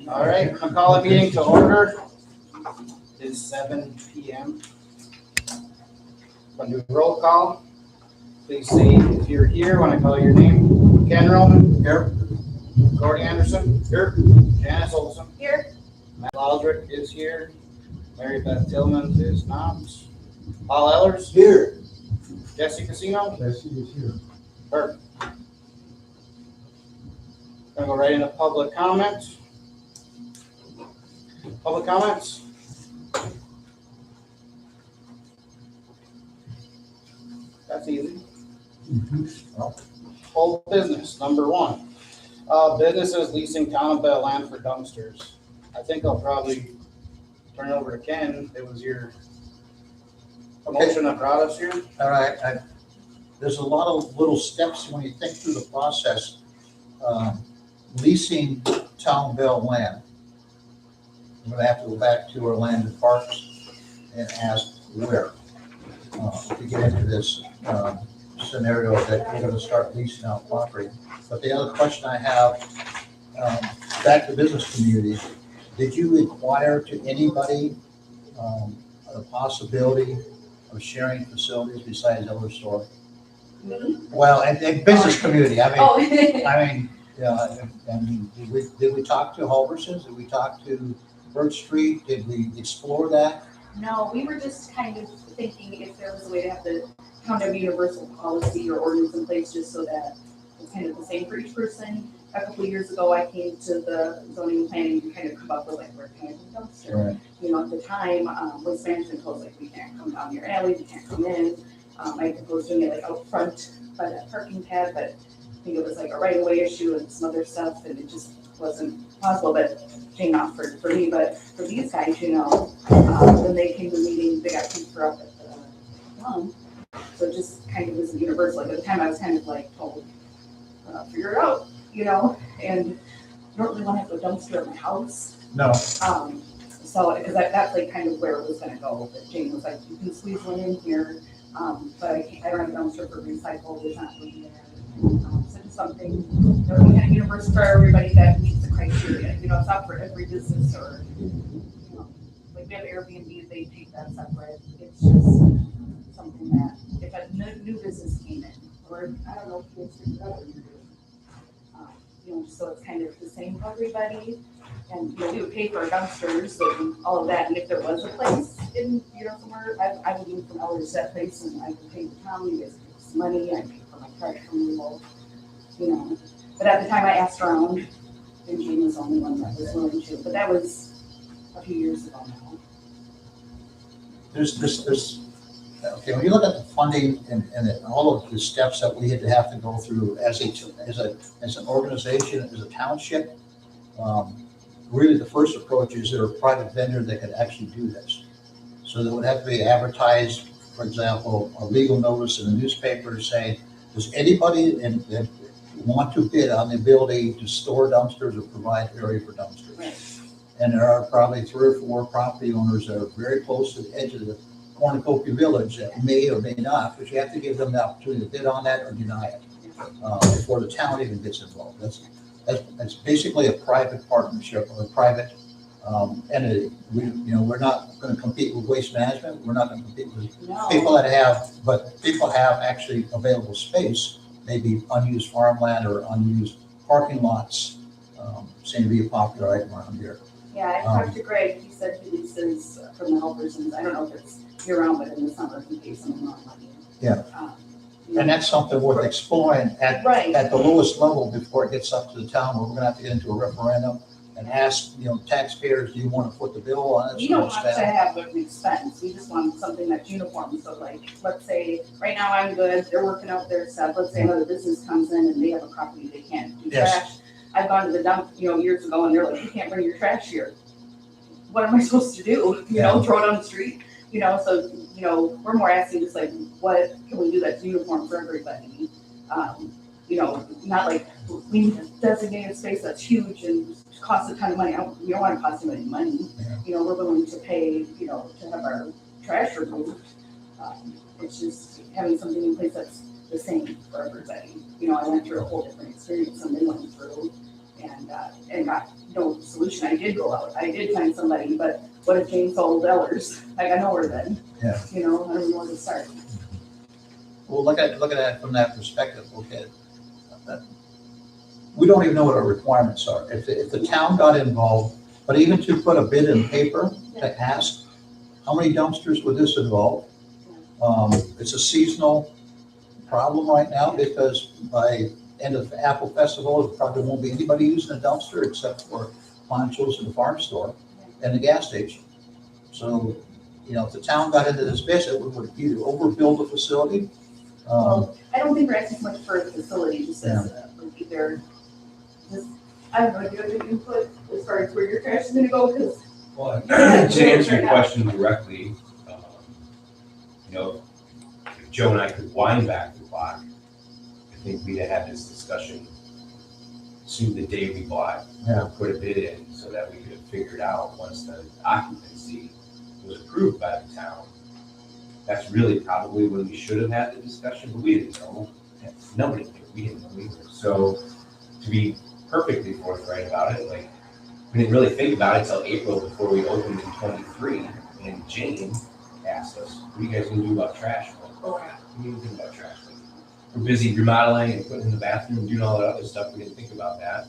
All right, I'll call a meeting to order. It's 7 p.m. I'll do a roll call. Please say if you're here when I call your name. Ken Roman. Here. Gordy Anderson. Here. Janice Olson. Here. Matt Aldrich is here. Mary Beth Tillman is not. Paul Ellers. Here. Jesse Casino. Jesse is here. Perfect. Gonna go right into public comments. Public comments? That's easy. Whole business, number one. Businesses leasing town of Bell land for dumpsters. I think I'll probably turn it over to Ken. It was your motion that brought us here. All right, there's a lot of little steps when you think through the process. Leasing town Bell land. I'm gonna have to go back to our land and parks and ask where, to get into this, scenario that we're gonna start leasing out property. But the other question I have, back to business community, did you inquire to anybody, the possibility of sharing facilities besides Elder Store? Me? Well, and business community, I mean, Oh. yeah, I mean, did we talk to Halverson's? Did we talk to Birch Street? Did we explore that? No, we were just kind of thinking if there was a way to have the kind of universal policy or ordinance in place just so that it's kind of the same for each person. A couple of years ago, I came to the zoning and planning to kind of come up with like, where can I put a dumpster? Right. You know, at the time, Waste Management told us like, we can't come down your alley, we can't come in. I proposed doing it like out front by that parking pad, but I think it was like a right of way issue and some other stuff and it just wasn't possible, but paying off for me, but for these guys, you know, when they came to the meeting, they got cheaper up at the so it just kind of was universal. Like at the time I was kind of like told, figure it out, you know, and I don't really want to have a dumpster at my house. No. So, because that's like kind of where it was gonna go, but Jane was like, you can squeeze one in here, but I don't have a dumpster for recycle, there's not room there. So just something that would be kind of universal for everybody that meets the criteria, you know, it's not for every business or, you know, like we have Airbnb, they take that separate, it's just something that if a new business came in, or I don't know if you guys figured out what you're doing. You know, so it's kind of the same for everybody. And, you know, we would pay for our dumpsters and all of that. And if there was a place in, you know, somewhere, I would move from Elders to that place and I would pay the town, you guys pay some money, I pay for my trash removal, you know. But at the time I asked around and Jane was the only one that was willing to, but that was a few years ago now. There's, okay, when you look at the funding and all of the steps that we had to have to go through as an organization, as a township, really the first approach is there a private vendor that could actually do this. So there would have to be advertised, for example, a legal notice in the newspaper saying, does anybody that want to bid on the ability to store dumpsters or provide area for dumpsters? Right. And there are probably 3 or 4 property owners that are very close to the edge of the cornucopia village that may or may not, but you have to give them the opportunity to bid on that or deny it before the town even gets involved. That's basically a private partnership or a private entity. We're not going to compete with Waste Management. We're not going to compete with people that have, but people have actually available space, maybe unused farmland or unused parking lots. Seem to be a popular item around here. Yeah, I talked to Greg, he said he leases from the Halversons, I don't know if it's year round, but in the summer he pays some amount of money. Yeah. You know, And that's something worth exploring at the lowest level before it gets up to the town, where we're gonna have to get into a referendum and ask, taxpayers, do you want to foot the bill on it? You don't have to have an expense, we just want something that's uniform, so like, let's say, right now I'm good, they're working out their stuff, let's say another business comes in and they have a property they can't do Yes. trash. I've gone to the dump, years ago, and they're like, you can't bring your trash here. What am I supposed to do? Throw it on the street? You know, so, you know, we're more asking just like, what can we do that's uniform for everybody? You know, not like, we need a designated space that's huge and costs a ton of money. We don't want to cost anybody money. Yeah. You know, we're willing to pay, you know, to have our trash removed. It's just having something in place that's the same for everybody. You know, I went through a whole different experience than they went through and got no solution. I did go out. I did find somebody, but what if Jane sold Ellers? I got nowhere then. Yeah. You know, I don't know where to start. Well, look at it from that perspective. Okay, we don't even know what our requirements are. If the town got involved, but even to put a bid in paper to ask, how many dumpsters would this involve? It's a seasonal problem right now because by end of Apple Festival, there probably won't be anybody using a dumpster except for Ponchos and the farm store and the gas station. So, you know, if the town got into this business, we would either overbuild the facility. Well, I don't think we're asking so much for the facility, just as, like either, just, I don't know, do you have any input as far as where your trash is gonna go, because. Well, to answer your question directly, you know, if Joe and I could wind back the clock, I think we'd have had this discussion soon the day we bought, put a bid in so that we could have figured out once the occupancy was approved by the town. That's really probably when we should have had the discussion, but we didn't know. Nobody knew. We didn't know either. So to be perfectly forthright about it, like, we didn't really think about it until April before we opened in 23. And Jane asked us, what are you guys gonna do about trash? We're like, oh, yeah, we didn't think about trash. Like, we're busy remodeling and putting in the bathroom and doing all that other stuff. We didn't think about that.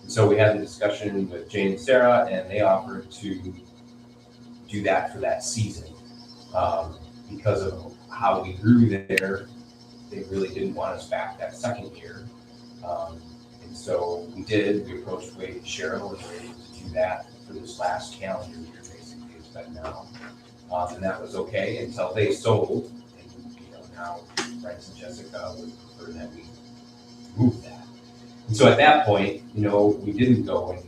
And so we had the discussion with Jane and Sarah, and they offered to do that for that season. Because of how we grew there, they really didn't want us back that second year. And so we did. We approached Wade and Cheryl and were able to do that for this last calendar year, basically, it's been now. And that was okay until they sold. And, you know, now Bryce and Jessica would prefer that we move that. And so at that point, you know, we didn't go and,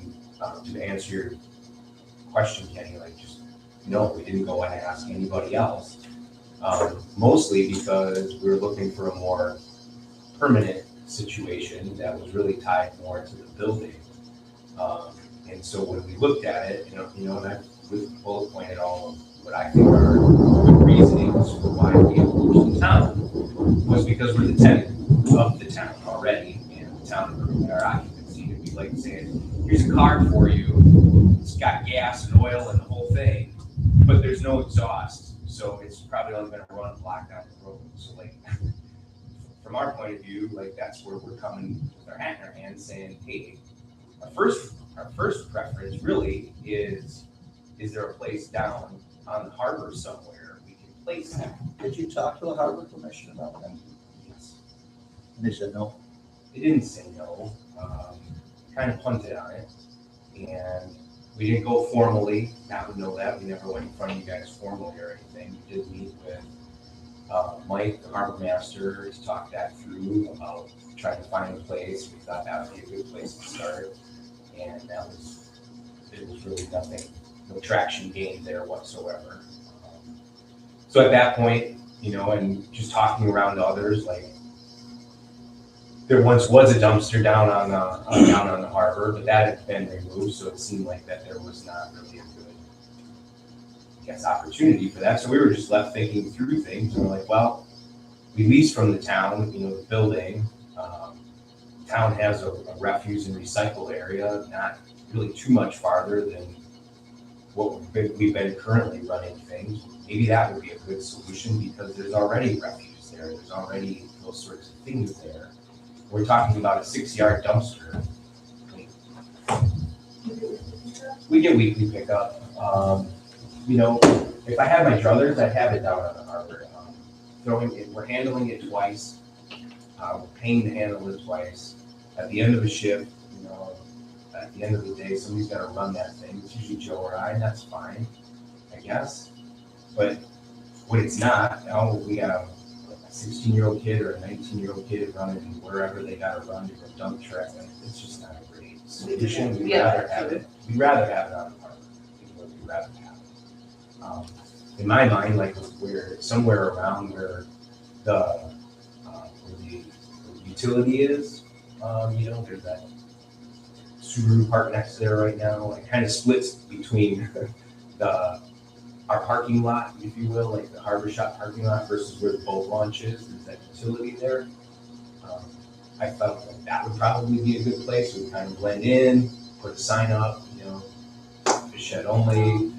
to answer your question, Kenny, like just, no, we didn't go and ask anybody else. Mostly because we were looking for a more permanent situation that was really tied more to the building. And so when we looked at it, you know, and I bullet pointed all of what I think are good reasonings for why we approached the town, was because we're the tenant of the town already, and the town approved our occupancy. It'd be like saying, here's a card for you, it's got gas and oil and the whole thing, but there's no exhaust. So it's probably only gonna run a block down the road. So like, from our point of view, like that's where we're coming with our hat in our hand saying, hey, our first preference really is there a place down on the harbor somewhere we can place that? Did you talk to the harbor commission about that? Yes. And they said no. They didn't say no, kind of punted on it. And we didn't go formally, Matt would know that, we never went in front of you guys formally or anything. We did meet with Mike, the harbor master, to talk that through about trying to find a place. We thought that would be a good place to start. And it was really nothing, no traction gained there whatsoever. So at that point, you know, and just talking around to others, like, there once was a dumpster down on the harbor, but that had been removed, so it seemed like that there was not really a good, I guess, opportunity for that. So we were just left thinking through things, and we're like, well, we lease from the town, you know, the building. The town has a refuse and recycle area, not really too much farther than what we've been currently running things. Maybe that would be a good solution because there's already refuse there. There's already those sorts of things there. We're talking about a 6-yard dumpster. We get weekly pickup. You know, if I had my druthers, I'd have it down on the harbor. We're handling it twice. We're paying to handle it twice. At the end of a shift, you know, at the end of the day, somebody's got to run that thing. It's usually Joe or I, and that's fine, I guess. But when it's not, now we got a 16-year-old kid or a 19-year-old kid running wherever they got to run to a dump truck, and it's just not a great solution. We'd rather have it on the park. We'd rather have it. in my mind, like where, somewhere around where the utility is, there's that Subaru park next to there right now, it kind of splits between our parking lot, if you will, like the Harbor Shop parking lot versus where the boat launch is, there's that utility there. I felt like that would probably be a good place, we kind of blend in, put a sign up, fish shed only,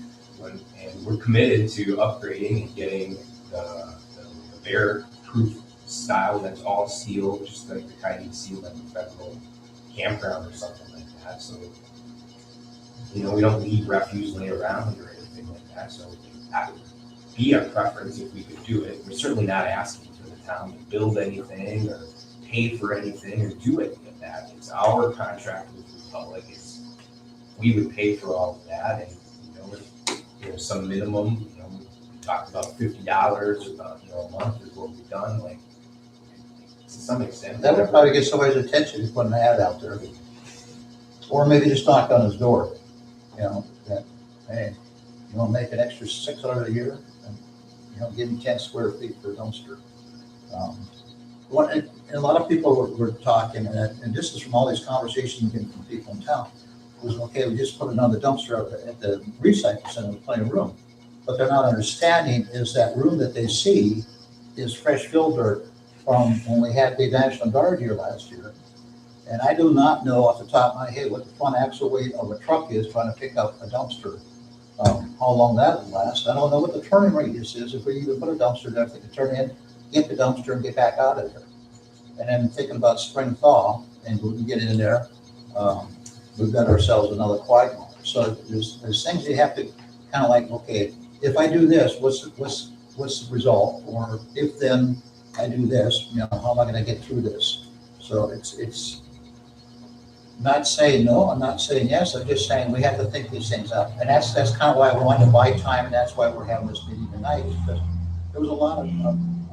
and we're committed to upgrading and getting the bear-proof style that's all steel, just like the kind you see like a federal campground or something like that. So, we don't leave refuse lay around or anything like that. So that would be our preference if we could do it. We're certainly not asking for the town to build anything or pay for anything or do any of that. It's our contract with Republic. We would pay for all of that, and some minimum. We talked about $50 a month is what we've done. Like to some extent, That would probably get somebody's attention to put an ad out there. Or maybe just knock on his door, that, hey, you want to make an extra $600 a year? And, give me 10 square feet per dumpster. And a lot of people were talking, and this is from all these conversations getting from people in town, was, okay, we just put another dumpster at the recycle center with plenty of room. What they're not understanding is that room that they see is fresh fill dirt from when we had the National Guard here last year. And I do not know off the top of my head what the front axle weight of a truck is trying to pick up a dumpster, how long that would last. I don't know what the turning radius is if we even put a dumpster there, if they could turn in, get the dumpster and get back out of there. And then thinking about spring thaw and we can get in there, we've got ourselves another quagmire. So there's things you have to kind of like, okay, if I do this, what's the result? Or if then I do this, how am I going to get through this? So it's not saying no, I'm not saying yes, I'm just saying we have to think these things out. And that's kind of why we wanted to buy time, and that's why we're having this meeting tonight, because there was a lot of,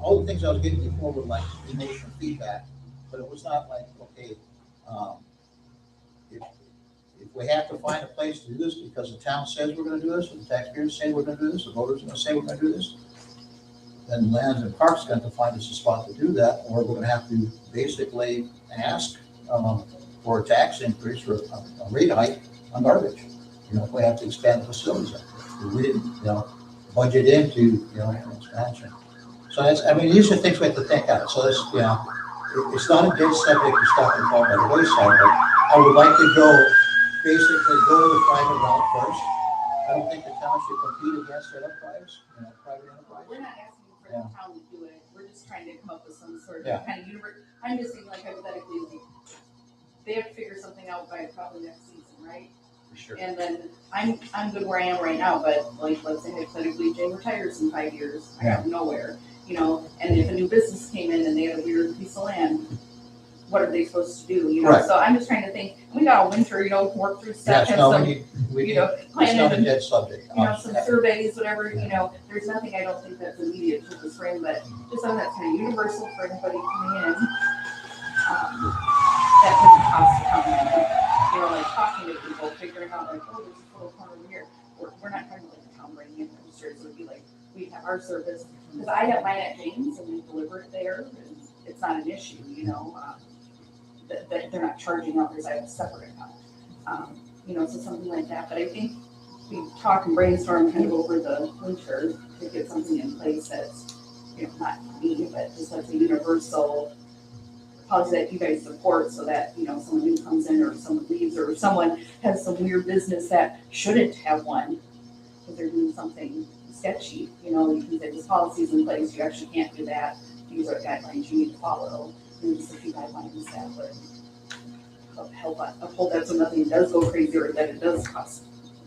all the things I was getting before were like emotional feedback, but it was not like, okay, if we have to find a place to do this because the town says we're gonna do this, or the taxpayers say we're gonna do this, the voters are gonna say we're gonna do this, then Lands and Parks got to find us a spot to do that, or we're gonna have to basically ask for a tax increase or a rate hike on garbage. If we have to expand the facilities. We didn't, budget into, an expansion. So these are things we have to think out. So it's not a dead subject to stop and fall by the wayside, but I would like to basically go the private route first. I don't think the town should compete against enterprise, private enterprise. We're not asking for the town to do it, we're just trying to come up with some sort of kind of universe. I'm just thinking like hypothetically, they have to figure something out by probably next season, right? for sure. And then I'm good where I am right now, but like, let's say hypothetically Jay retires in 5 years, I have nowhere, and if a new business came in and they had a weird piece of land, what are they supposed to do, Right. So I'm just trying to think, we got a winter, work through stuff, Yes, have no, some, we need, it's plan not a and, dead subject. some surveys, whatever, there's nothing I don't think that's immediate to the spring, but just something that's kind of universal for everybody coming in. That doesn't cost the town, like talking to people, figuring out like, oh, there's a little corner over here. We're not trying to like the town bringing in registers, it would be like, we have our service, because I have mine at James and we deliver it there, and it's not an issue, that they're not charging others, I have a separate account. So something like that, but I think we talk and brainstorm kind of over the winter to get something in place that's, not me, but just like a universal policy that you guys support, so that, someone new comes in or someone leaves or someone has some weird business that shouldn't have one because they're doing something sketchy, you can say this policy's in place, you actually can't do that. These are guidelines you need to follow. There's a few guidelines that would help uphold that so nothing does go crazy or that it does cost,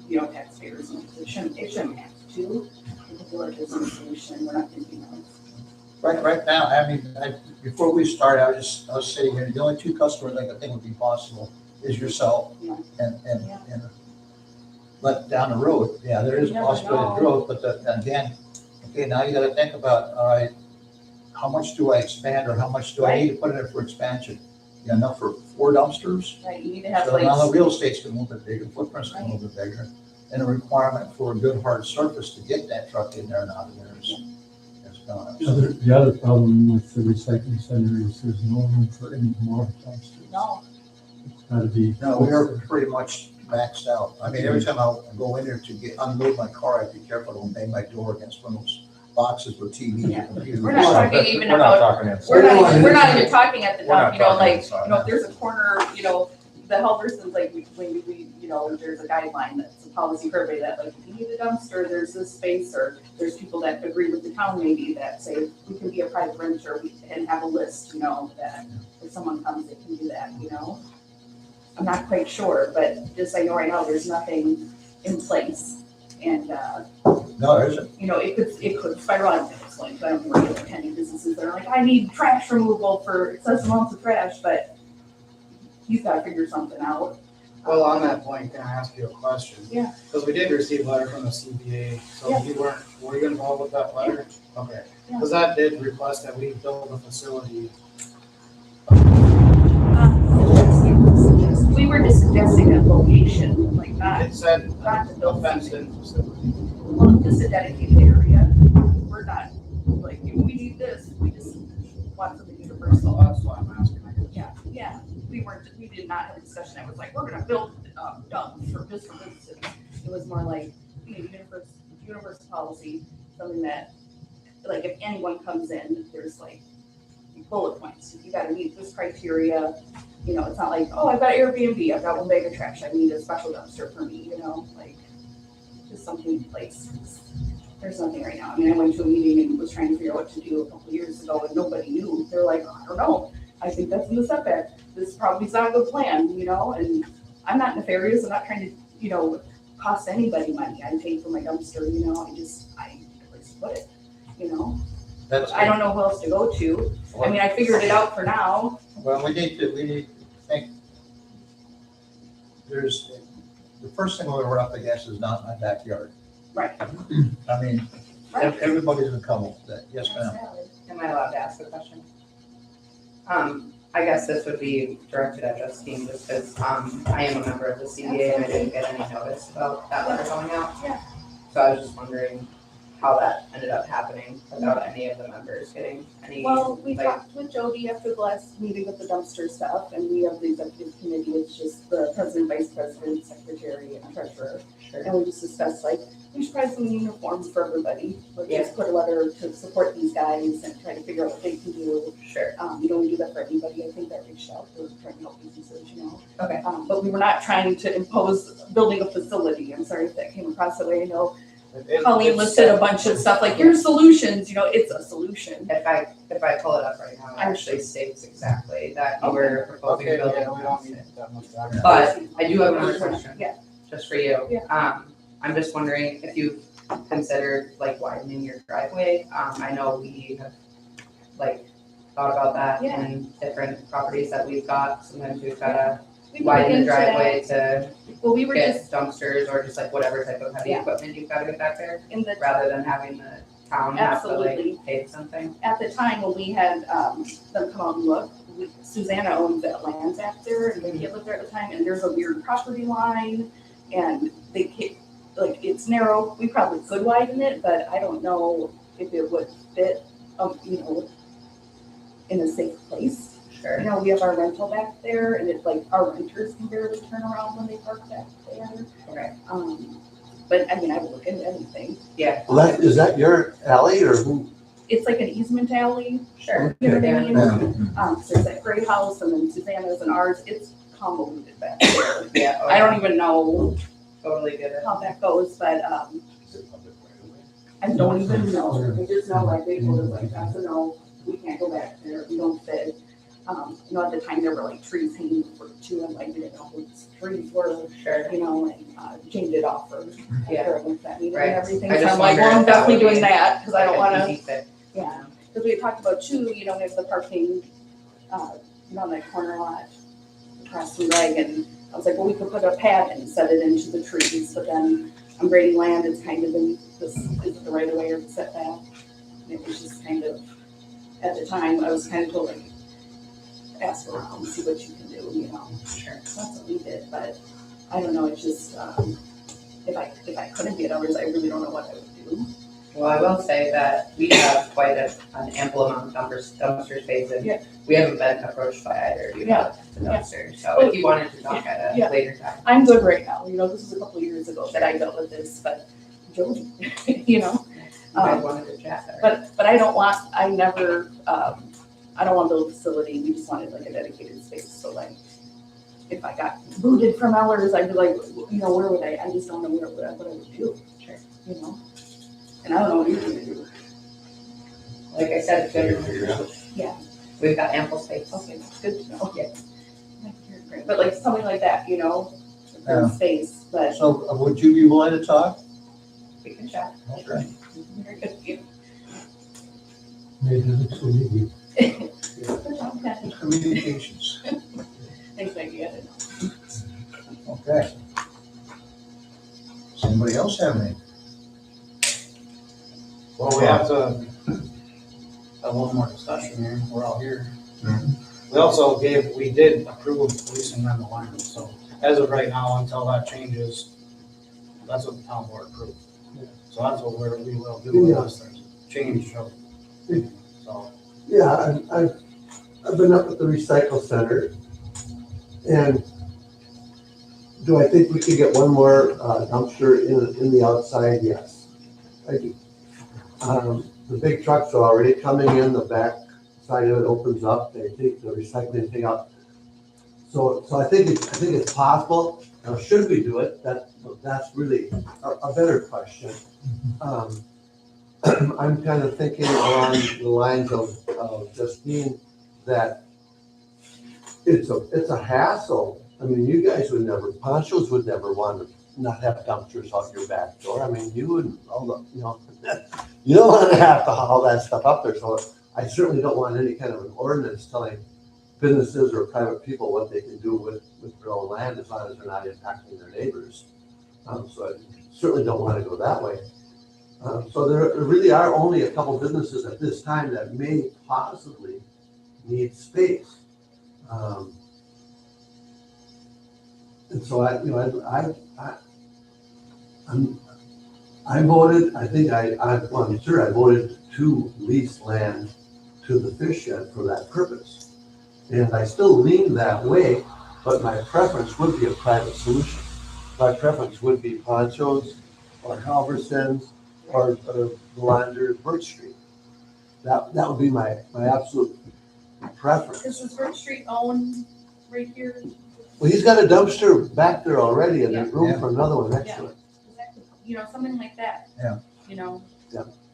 taxpayers. And it shouldn't have to. I feel like there's a solution we're not thinking of. Right now, before we start, I was sitting here, the only two customers I think would be possible is yourself and but down the road, there is a possibility of growth, but again, okay, now you gotta think about, all right, how much do I expand or how much do I need to put in it for expansion? Enough for 4 dumpsters? Right, you need to have So now the real estate's gonna move a bit bigger, footprint's gonna move a bit bigger. and a requirement for a good hard surface to get that truck in there and out of there is gone. The other problem with the recycling center is there's no room for any more dumpsters. No, It's gotta be. No, we're pretty much maxed out. I mean, every time I go in there to unload my car, I have to be careful, don't bang my door against one of those boxes with TVs Yeah. and computers. We're not talking even We're not about, talking inside. we're not even talking at the We're not dump, you know, talking like, inside. you know, if there's a corner, you know, the Helversons, like, when we, you know, there's a guideline that's a policy for everybody that, like, if you need a dumpster, there's this space, or there's people that agree with the town maybe that say, we can be a private renter, and have a list, you know, that if someone comes, they can do that, you know? I'm not quite sure, but just I know right now, there's nothing in place, and, No, there isn't. you know, it could spiral out at this point, but I don't worry about any businesses that are like, I need trash removal for excessive amounts of trash, but he's gotta figure something out. Well, on that point, can I ask you a question? Yeah. Because we did receive a letter from the CBA, so Yeah. were you involved with that letter? Okay, Yeah. because that did request that we build a facility. We were just suggesting a location, like not, It said not to a build fenced-in facility. well, just a dedicated area. We're not, like, if we need this, we just want something So universal. that's why I'm asking. Yeah, we did not have a discussion that was like, we're gonna build, dumps for just for businesses. It was more like, you know, universal policy, something that, like, if anyone comes in, there's like bullet points. You gotta meet this criteria, you know, it's not like, oh, I've got Airbnb, I've got one bag of trash, I need a special dumpster for me, you know, like, just something in place. There's nothing right now. I mean, I went to a meeting and was trying to figure out what to do a couple of years ago, and nobody knew. They're like, I don't know. I think that's in the setback. This probably is not a good plan, you know, and I'm not nefarious. I'm not trying to, you know, cost anybody money. I paid for my dumpster, you know, I need a place to put it, you know. That's, I don't know who else to go to. I mean, I figured it out for now. well, we need to think, the first thing we're up against is not my backyard. Right. I mean, Right. everybody's gonna come with that, yes, ma'am. Am I allowed to ask a question? I guess this would be directed at Justine, just because, I am a member of the CBA and I didn't get any notice about that letter going out. Yeah. So I was just wondering how that ended up happening without any of the members getting any, Well, we like- talked with Jody after the last meeting with the dumpster stuff, and we have the executive committee. It's just the president, vice president, secretary, and treasurer. sure. And we just discussed, like, we should probably some uniforms for everybody. Let's Yeah. just put a letter to support these guys and try to figure out what they can do. Sure, You know, we do that for everybody. I think that reached out, we're trying to help businesses, you know. okay, But we were not trying to impose building a facility. I'm sorry if that came across that way. I know Colleen listed a bunch of stuff, like, here's solutions, you know, it's a solution. if I pull it up right now, it actually states exactly that you were proposing Okay, to build yeah, we don't a need that much background. But I do have another question. Yeah. Just for you. Yeah. I'm just wondering if you've considered like widening your driveway. I know we have like thought about that Yeah. in different properties that we've got. Sometimes we've gotta We looked widen the into that. driveway to Well, we were get just dumpsters or just like whatever type of heavy Yeah. equipment you've gotta get back there, in the rather than having the town have to Absolutely. like pay something. at the time when we had them come out and look, Susanna owns that land back there, and they lived there at the time, and there's a weird property line, and they like, it's narrow, we probably could widen it, but I don't know if it would fit, you know, in a safe place. Sure. You know, we have our rental back there, and it's like, our renters can barely turn around when they park back there. Okay. But I mean, I would look into anything. Yeah, Well, is that your alley or who? It's like an easement alley, sure. you know what I Yeah. mean? So there's that gray house, and then Susanna's and ours, it's convoluted back there. Yeah, oh, I don't even know totally get it. how that goes, but, Is it public right away? I don't even know. I just know, like, they told us, like, that's a no, we can't go back there, we don't fit. You know, at the time, there were like trees hanging for two, and like, we didn't know whose trees were, Sure. you know, and chained it off for, Yeah. after I went to that meeting Right. and everything. I So just I'm like, wondered well, I'm if that definitely would be doing that, because I don't Like an wanna, easy fit. yeah. Because we had talked about too, you know, we have the parking, you know, on that corner lot across from Greg, and I was like, well, we could put a pad and set it into the trees, but then I'm grading land, it's kind of in this, is it the right of way or the setback? And it was just kind of, at the time, I was kind of told, like, ask around, see what you can do, you know. Sure. That's what we did, but I don't know, it's just, if I couldn't get hours, I really don't know what I would do. Well, I will say that we have quite an ample amount of dumpster space, and Yeah. we haven't been approached by either of you about the dumpster. So Well, if you wanted to talk at a yeah. later time. I'm good right now, this is a couple of years ago that I dealt with this, but Jody, You guys wanted to chat there. but I don't want, I don't want to build a facility, we just wanted like a dedicated space, so like, if I got booted from Ellers, I'd be like, where would I just don't know what I would do. Sure. And I don't know what you're gonna do. Like I said, it's good. Figure it out. Yeah. We've got ample space. Okay, it's good to know. Yeah. But like something like that, Yeah. space, but. So would you be willing to talk? We can chat. Okay. Very good. Yeah. Maybe next week. Good job, Kathy. Communications. Thanks, Maggie, I didn't know. Okay. Does anybody else have any? Well, we have to have one more discussion here, we're all here. We did approve leasing them the land, so as of right now, until that changes, that's what the town board approved. So that's what we will do unless there's a change of, so. Yeah, I've been up at the recycle center, and do I think we could get one more dumpster in the outside? Yes, I do. The big trucks are already coming in, the back side of it opens up, they take the recycling thing out. So I think it's possible. Now, should we do it? That's really a better question. I'm kind of thinking along the lines of Justine, that it's a hassle. I mean, you guys would never, Ponchos would never want to not have dumpsters out your back door. I mean, you wouldn't, you don't want to have to haul that stuff up there. So I certainly don't want any kind of an ordinance telling businesses or private people what they can do with their own land as long as they're not impacting their neighbors. So I certainly don't want to go that way. So there really are only a couple businesses at this time that may possibly need space. And so I voted, I'm sure I voted to lease land to the fish shed for that purpose. And I still lean that way, but my preference would be a private solution. My preference would be Ponchos or Halverson's or Belanger, Birch Street. That would be my absolute preference. Is Birch Street owned right here? Well, he's got a dumpster back there already, and there's room Yeah. for another one next to it. Something like that. Yeah.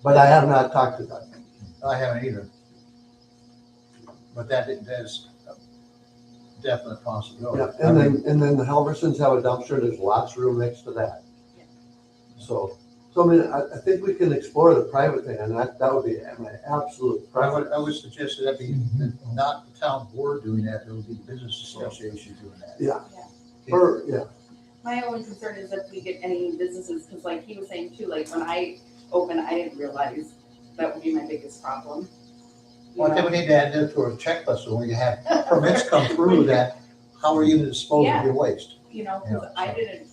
But I have not talked to them. I haven't either. But that is a definite possibility. Yeah, and then the Halversons have a dumpster, there's lots of room next to that. Yeah. So I mean, I think we can explore the private thing, and that would be my absolute preference. I would suggest that be not the town board doing that, it would be the business association doing that. Yeah. Yeah. My only concern is if we get any businesses, because like he was saying too, like when I opened, I didn't realize that would be my biggest problem. Well, I think we need to add that to our checklist, so when you have permits come through that, how are you to dispose of your waste? Because Yeah. I didn't,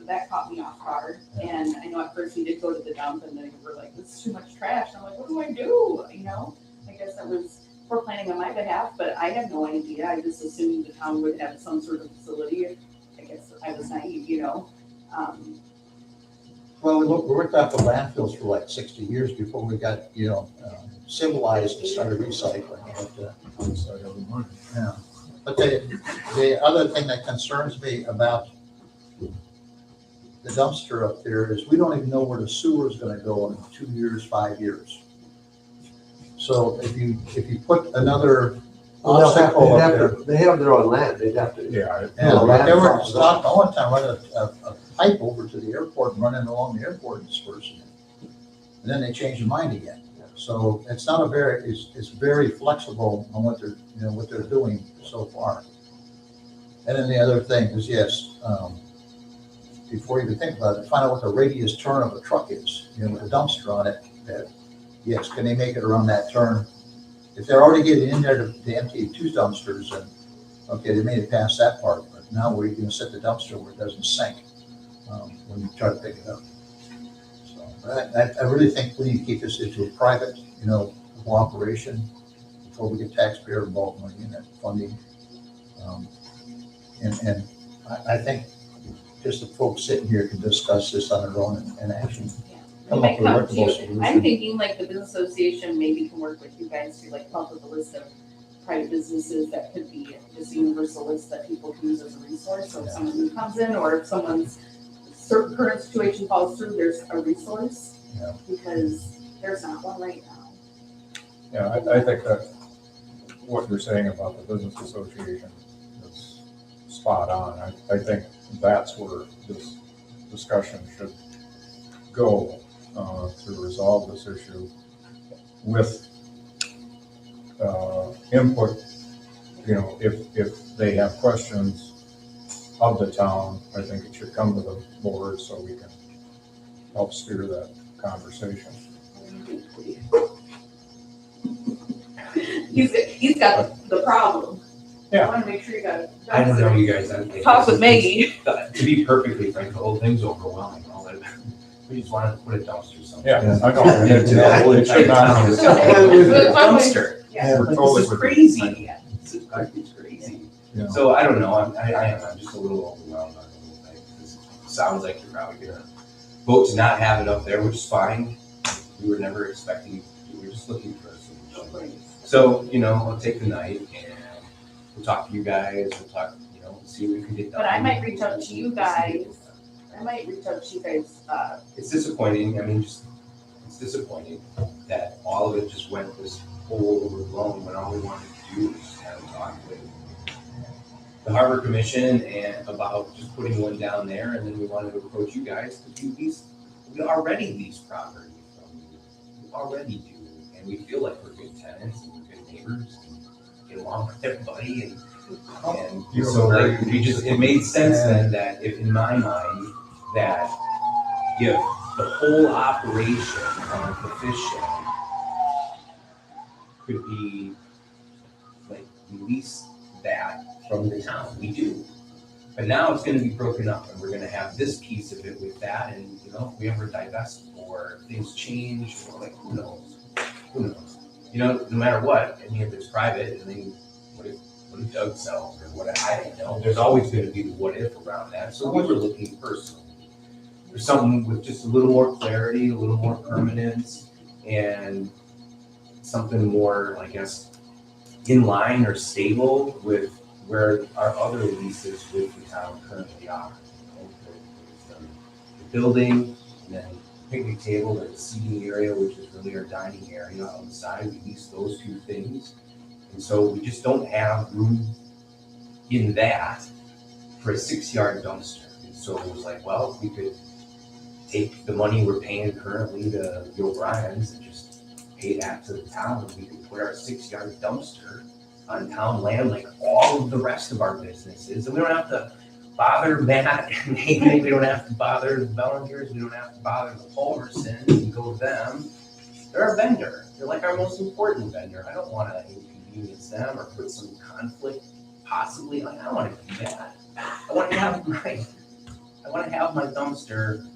that caught me off guard. And I know at first we did go to the dump and they were like, this is too much trash. And I'm like, what do I do? I guess that was poor planning on my behalf, but I had no idea. I just assumed the town would have some sort of facility. I guess I was naive, Well, we worked out the landfills for like 60 years before we got, civilized and started recycling. Yeah. But the other thing that concerns me about the dumpster up there is we don't even know where the sewer is going to go in 2 years, 5 years. So if you put another obstacle up there. They have their own land, they'd have to. Yeah. Yeah, like they were stopped all the time, running a pipe over to the airport and running along the airport and dispersing it. And then they changed their mind again. So it's not it's very flexible on what they're doing so far. And then the other thing is, yes, before you even think about it, find out what the radius turn of a truck is, with a dumpster on it, that, yes, can they make it around that turn? If they're already getting in there to empty 2 dumpsters, and okay, they made it past that part, but now where are you gonna set the dumpster where it doesn't sink? when you try to pick it up. So, but I really think we need to keep this into a private, cooperation before we get taxpayer involvement in that funding. And I think just the folks sitting here can discuss this on their own and actually We come might up with a come workable to, solution. I'm thinking like the business association maybe can work with you guys to like come up with a list of private businesses that could be just a universal list that people can use as a resource. So if someone new comes in or if someone's certain current situation falls through, there's a resource. Yeah. Because there's not one right now. Yeah, I think that what you're saying about the business association is spot on. I think that's where this discussion should go to resolve this issue with input. If they have questions of the town, I think it should come to the board so we can help steer that conversation. He's got the problem. Yeah. I wanna make sure you got. I don't know, you guys. Talk with Maggie. To be perfectly frank, the whole thing's overwhelming. We just want to put a dumpster somewhere. Yeah, I know. It should not. Dumpster. Yeah. We're totally This is with you. crazy. Yeah. This is crazy. Yeah. So I don't know, I'm just a little overwhelmed on the whole thing. This sounds like you're probably gonna vote to not have it up there, which is fine. We were never expecting, we were just looking for a solution. So, I'll take the night and we'll talk to you guys, we'll talk, see what we can get done. But I might reach out to you guys. It's disappointing, it's disappointing that all of it just went this whole overblown when all we wanted to do was just have a talk with the Harbor Commission and about just putting one down there, and then we wanted to approach you guys to do we already lease property from you. We already do, and we feel like we're good tenants and we're good neighbors and get along with everybody and so like it made sense then that if in my mind that if the whole operation of the fish shed could be like release that from the town, we do. But now it's gonna be broken up and we're gonna have this piece of it with that, and if we ever divest or things change, or like who knows? No matter what, if it's private, and then what if Doug sells or what, I don't know. There's always gonna be the what if around that. So we were looking personally. There's something with just a little more clarity, a little more permanence, and something more, I guess, in line or stable with where our other leases with the town currently are. The building, and then picnic table, or the seating area, which is really our dining area on the side. We lease those two things. And so we just don't have room in that for a 6-yard dumpster. And so it was like, well, if we could take the money we're paying currently to the O'Briens and just pay that to the town, we could put our 6-yard dumpster on town land like all of the rest of our businesses. And we don't have to bother Matt and Amy, we don't have to bother the Bellingers, we don't have to bother the Pulversons and go to them. They're our vendor. They're like our most important vendor. I don't want to inconvenience them or put some conflict possibly. I don't want to do that. I want to have my dumpster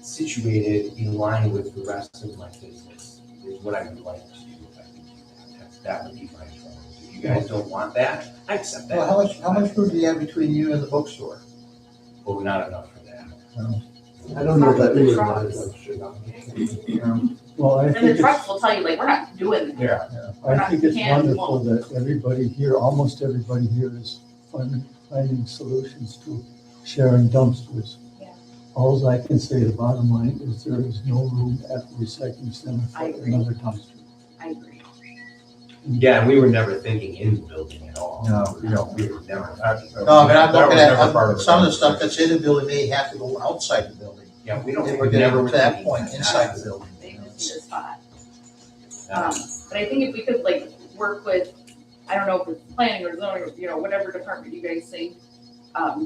situated in line with the rest of my business is what I would like to do if I could do that. That would be my choice. If you guys don't want that, I accept that. Well, how much room do you have between you and the bookstore? Well, not enough for that. I don't know that we would want to. Well, I And the think trucks it's, will tell you, like, we're not doing that. Yeah, I think it's Can't, wonderful that everybody here, almost everybody here is finding solutions to sharing dumpsters. Yeah. All I can say, the bottom line is there is no room at the recycling center I for agree. another dumpster. I agree. Yeah, and we were never thinking in the building at all. No. We were never. No, I mean, I'm That was looking never part of at, the some of the stuff conversation. that's in the building may have to go outside the building. Yeah, we don't. If we we're never getting were to that thinking point, inside the building. They just need a spot. Yeah. But I think if we could like work with, I don't know if it's planning or zoning, or whatever department you guys think,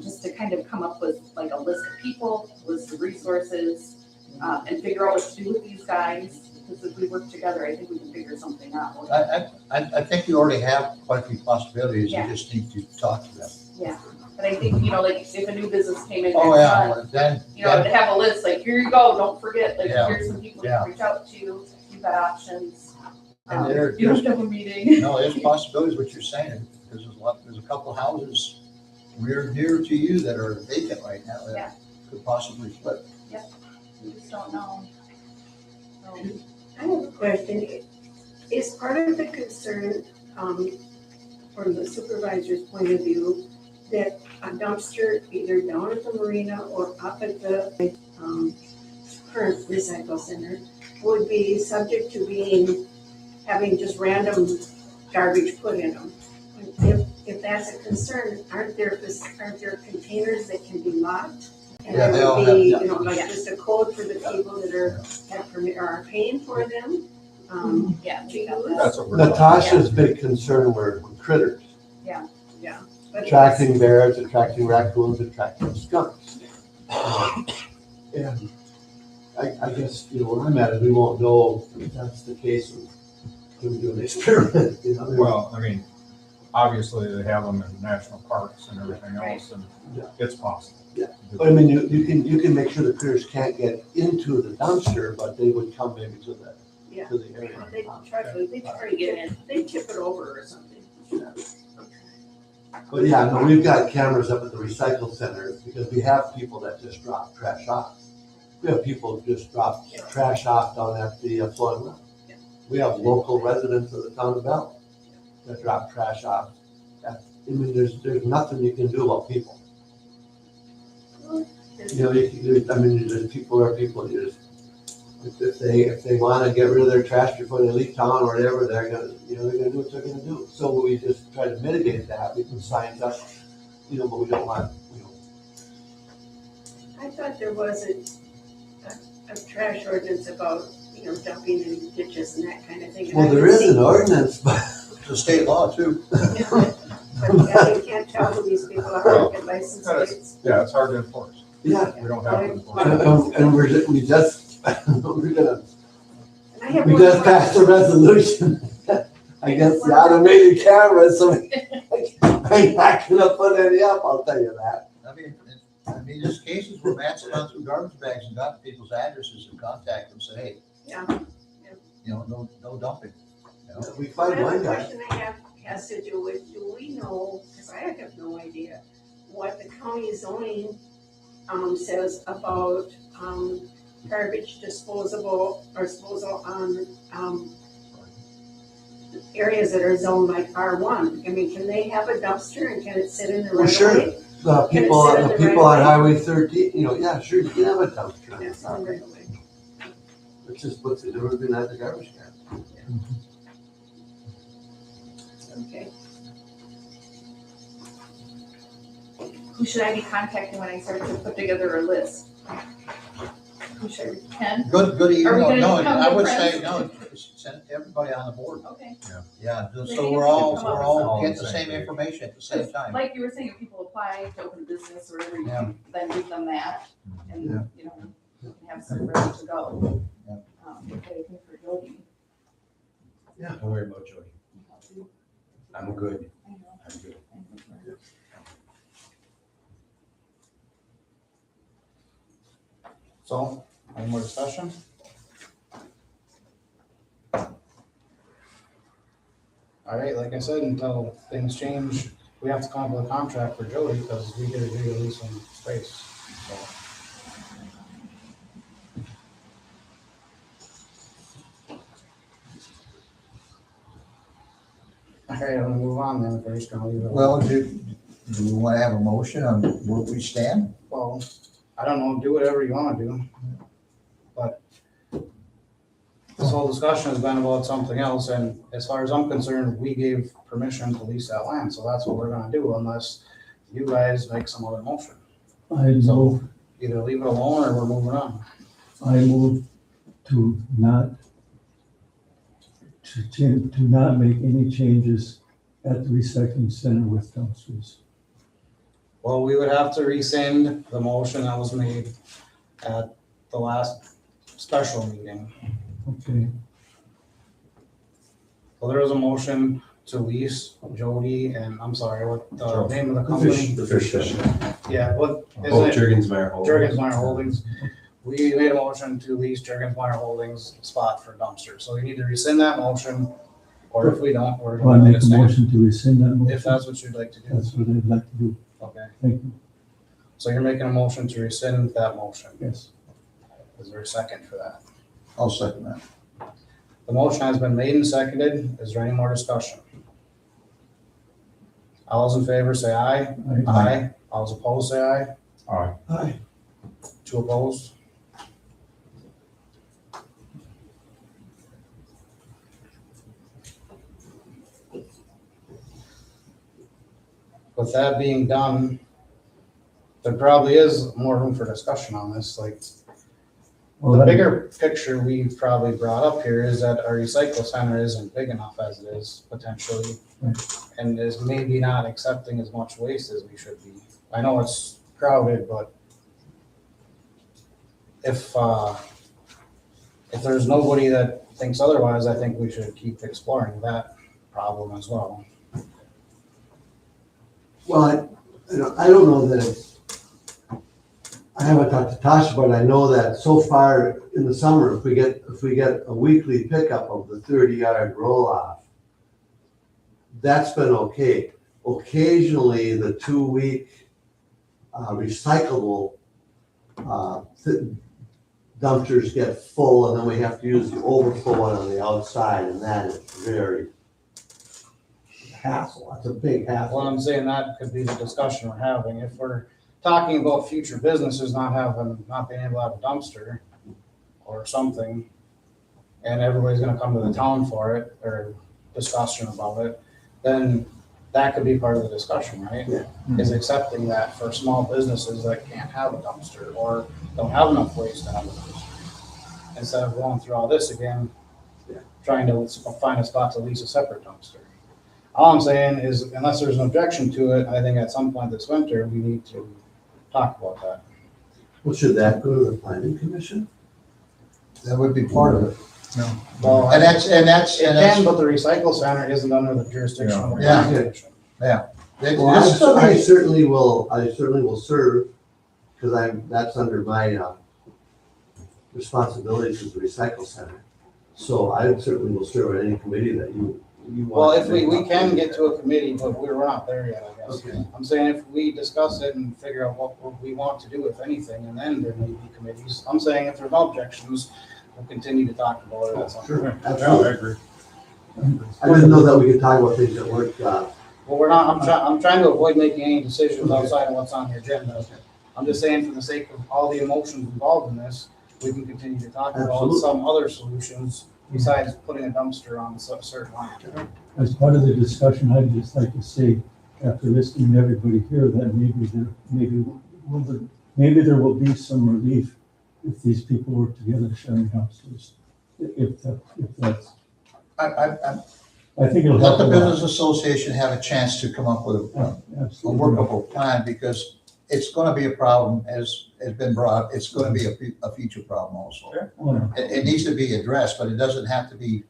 just to kind of come up with like a list of people, list of resources, and figure out what to do with these guys. Because if we work together, I think we can figure something out. I think you already have quite a few possibilities, you Yeah. just need to talk to them. But I think, like, if a new business came in Oh, next yeah, month, then, to have a list, like, here you go, don't forget, like, Yeah. here's some people you Yeah. can reach out to, you've got options. And there- You don't have to have a meeting. no, there's possibilities what you're saying, because there's a couple houses near to you that are vacant right now Yeah. that could possibly flip. You just don't know. So, I have a question. Is part of the concern, from the supervisor's point of view, that a dumpster either down at the marina or up at the, current recycle center would be subject to having just random garbage put in them? If that's a concern, aren't there containers that can be locked? And Yeah, they there all would have- be, yeah. like just a code for the people that have permit, or are paying for them? Yeah. To use? That's what we're. Natasha's big concern were critters, But attracting bears, attracting raccoons, attracting skunks. And I guess, where I'm at, we won't know if that's the case when we do an experiment, Well, I mean, obviously they have them in national parks and everything else, and Yeah. it's possible. Yeah. But I mean, you can make sure the critters can't get into the dumpster, but they would come maybe to the area. They try to get in, they tip it over or something. But yeah, no, we've got cameras up at the recycle center because we have people that just drop trash off. We have people just drop trash off down at the Flowing Well. We have local residents of the town of Bell that drop trash off. I mean, there's nothing you can do about people. There's people, you just, if they wanna get rid of their trash before they leave town or whatever, they're gonna do what they're gonna do. So we just try to mitigate that, we put signs up, but we don't want, I thought there was a trash ordinance about, dumping in ditches and that kind of thing. and I well, there can is see- an ordinance, but It's a state law too. But you can't tell who these people are, get license plates. Yeah, it's hard to enforce. yeah. We don't have to enforce it. And we're just, And I have we one just passed a question. resolution against the automated cameras, so I'm not gonna put any up, I'll tell you that. I mean, there's cases where Matt's gone through garbage bags and got people's addresses and contacted them, said, hey, Yeah. no dumping. We find Another one guy, question I have has to do with, do we know, because I have no idea, what the county zoning says about garbage disposal on areas that are zoned like R1. I mean, can they have a dumpster and can it sit in the Well, right sure. of way? the people sit in on the right on way? Highway 13, yeah, sure, you can have a dumpster. on That's the in the property. right of way. It's just what's it, we're gonna have the garbage can. Okay. who should I be contacting when I start to put together a list? Who should I, Ken? Good, Are we gonna no, become I would good say, friends? no, send it to everybody on the board. Okay. Yeah, Maybe so you we're can all, come up with get the something. same information at the same time. Like you were saying, if people apply to open a business or whatever, you Yeah. can then give them that and, Yeah. have some ready to go. Yeah. Anything for Jody. Don't worry about Jody. I'm good. I know. I'm good. So, any more discussion? All right, like I said, until things change, we have to come up with a contract for Jody because we did agree to lease some space, so. All right, I'm gonna move on then, if we're just gonna leave it. Well, do we want to have a motion on where we stand? Well, I don't know, do whatever you wanna do. But this whole discussion has been about something else, and as far as I'm concerned, we gave permission to lease that land, so that's what we're gonna do unless you guys make some other motion. I move, Either leave it alone or we're moving on. I move to not make any changes at the recycling center with dumpsters. Well, we would have to rescind the motion that was made at the last special meeting. Okay, So there was a motion to lease Jody and, I'm sorry, what the Sure. name of the company? The fish shed. Yeah, what, Oh, isn't it Jurgensmeyer Holdings. Jurgensmeyer Holdings? We made a motion to lease Jurgensmeyer Holdings spot for dumpsters, so we need to rescind that motion, or if we don't, we're Do I gonna make a abstain. motion to rescind that motion? If that's what you'd like to do, That's what I'd like to do. okay. Thank you. So you're making a motion to rescind that motion. Yes. Is there a second for that? I'll second that. The motion has been made and seconded. Is there any more discussion? All those in favor say aye. I- All those opposed say aye. All right, Aye. Two opposed. With that being done, there probably is more room for discussion on this, like, Well, the that- bigger picture we've probably brought up here is that our recycle center isn't big enough as it is potentially. And is maybe not accepting as much waste as we should be. I know it's crowded, but if there's nobody that thinks otherwise, I think we should keep exploring that problem as well. Well, I don't know that it's, I haven't talked to Tasha, but I know that so far in the summer, if we get a weekly pickup of the 30-yard roll-off, that's been okay. Occasionally, the 2-week recyclable dumpsters get full, and then we have to use the overflow one on the outside, and that is very hassle. That's a big hassle. Well, I'm saying that could be the discussion we're having. If we're talking about future businesses not being able to have a dumpster or something, and everybody's gonna come to the town for it, or discussion about it, then that could be part of the discussion, right? Yeah. Is accepting that for small businesses that can't have a dumpster or don't have enough waste to have a dumpster. Instead of going through all this again, trying to find a spot to lease a separate dumpster. All I'm saying is, unless there's an objection to it, I think at some point this winter, we need to talk about that. Well, should that go to the planning commission? That would be part of it. Well, And that's, it can, but the recycle center isn't under the jurisdiction of the Yeah. planning commission. Well, I certainly will serve, because that's under my responsibilities as the recycle center. So I certainly will serve on any committee that you want. Well, if to we make. can get to a committee, but we're not there yet, I guess. Okay. I'm saying if we discuss it and figure out what we want to do, if anything, and then there may be committees. I'm saying if there's no objections, we'll continue to talk about it at some point. Sure, yeah, I absolutely. agree. I didn't know that we could talk about things that weren't, Well, we're not, I'm trying to avoid making any decisions outside of what's on the agenda. I'm just saying for the sake of all the emotions involved in this, we can continue to talk about Absolutely. some other solutions besides putting a dumpster on a certain land. As part of the discussion, I'd just like to say, after listening to everybody here, that maybe there will be some relief if these people work together sharing dumpsters. If that's, I think it'll Let help a the lot. business association have a chance to come up with a Absolutely. workable plan, because it's gonna be a problem, as has been brought up, it's gonna be a future problem also. Oh, no. It needs to be addressed, but it doesn't have to be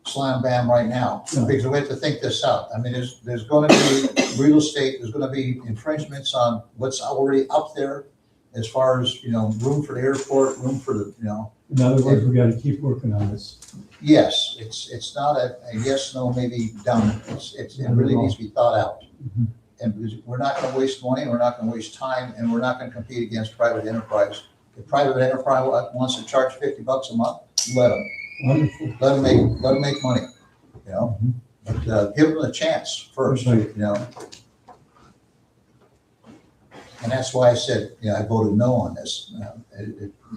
slam bam right now, No. because we have to think this out. I mean, there's gonna be real estate, there's gonna be infringements on what's already up there as far as, room for the airport, room for the, In other words, we gotta keep working on this. yes, it's not a yes, no, maybe done. It really needs to be thought out. Mhm. And because we're not gonna waste money, we're not gonna waste time, and we're not gonna compete against private enterprise. If private enterprise wants to charge $50 a month, let them. Wonderful. Let them make money, But give them a chance first, Right. And that's why I said, I voted no on this.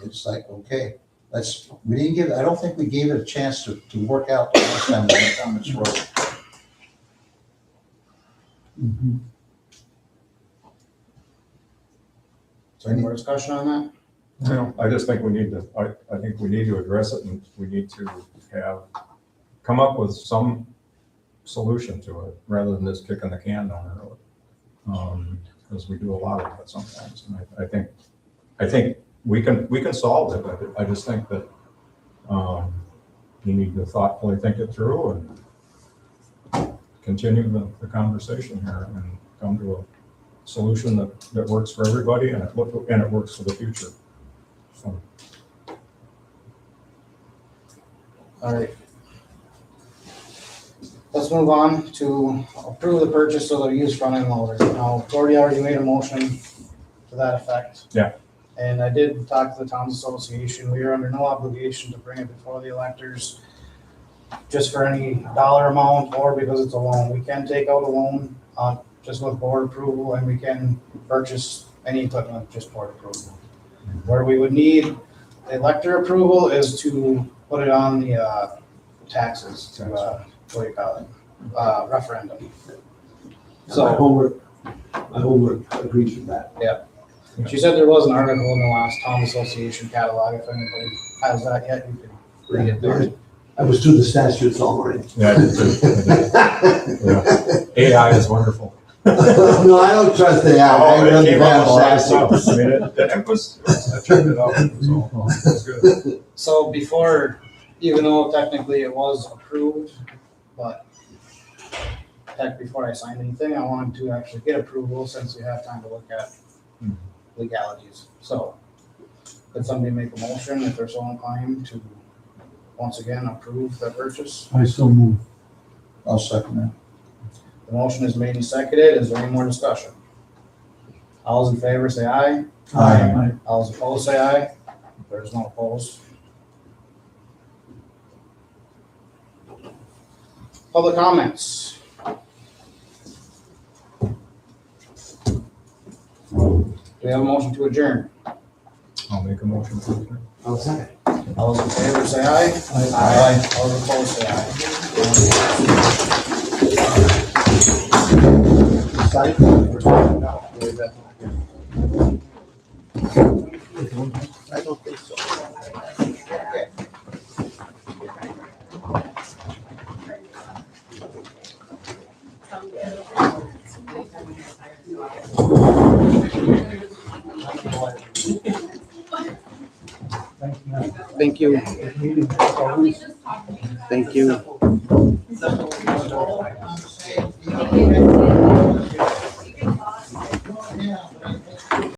It's like, okay, I don't think we gave it a chance to work out the last time we went down this road. Mhm. So any more discussion on that? No, I just think we need to, I think we need to address it, and we need to come up with some solution to it, rather than just kicking the can down the road. Because we do a lot of it sometimes, and I think we can solve it, but I just think that you need to thoughtfully think it through, and continue the conversation here and come to a solution that works for everybody and it works for the future. So, All right. Let's move on to approve the purchase of the used front end loader. Now, Gordy already made a motion to that effect. Yeah. And I did talk to the Towns Association. We are under no obligation to bring it before the electors just for any dollar amount or because it's a loan. We can take out a loan, just with board approval, and we can purchase any equipment, just board approval. Where we would need elector approval is to put it on the, taxes, to, what do you call it, referendum. So. I will agree to that. She said there was an article in the last Town Association catalog. If anybody has that yet, you can read it there. I was through the statutes already. yeah, I did too. Yeah. AI is wonderful. No, I don't trust AI. I Oh, it really came have up a lot of statutes. stuff. I mean, I turned it off. It was good. So before, even though technically it was approved, but before I signed anything, I wanted to actually get approval since we have time to look at legalities. So could somebody make a motion if they're so inclined to once again approve the purchase? I so move. I'll second that. The motion is made and seconded. Is there any more discussion? All those in favor say aye. Aye. All those opposed say aye. There's no opposed. Public comments. Do we have a motion to adjourn? I'll make a motion for it. I'll second. All those in favor say aye. Aye. All those opposed say aye. Site plan for talking about way back. I don't think so. Thank you. Thank you.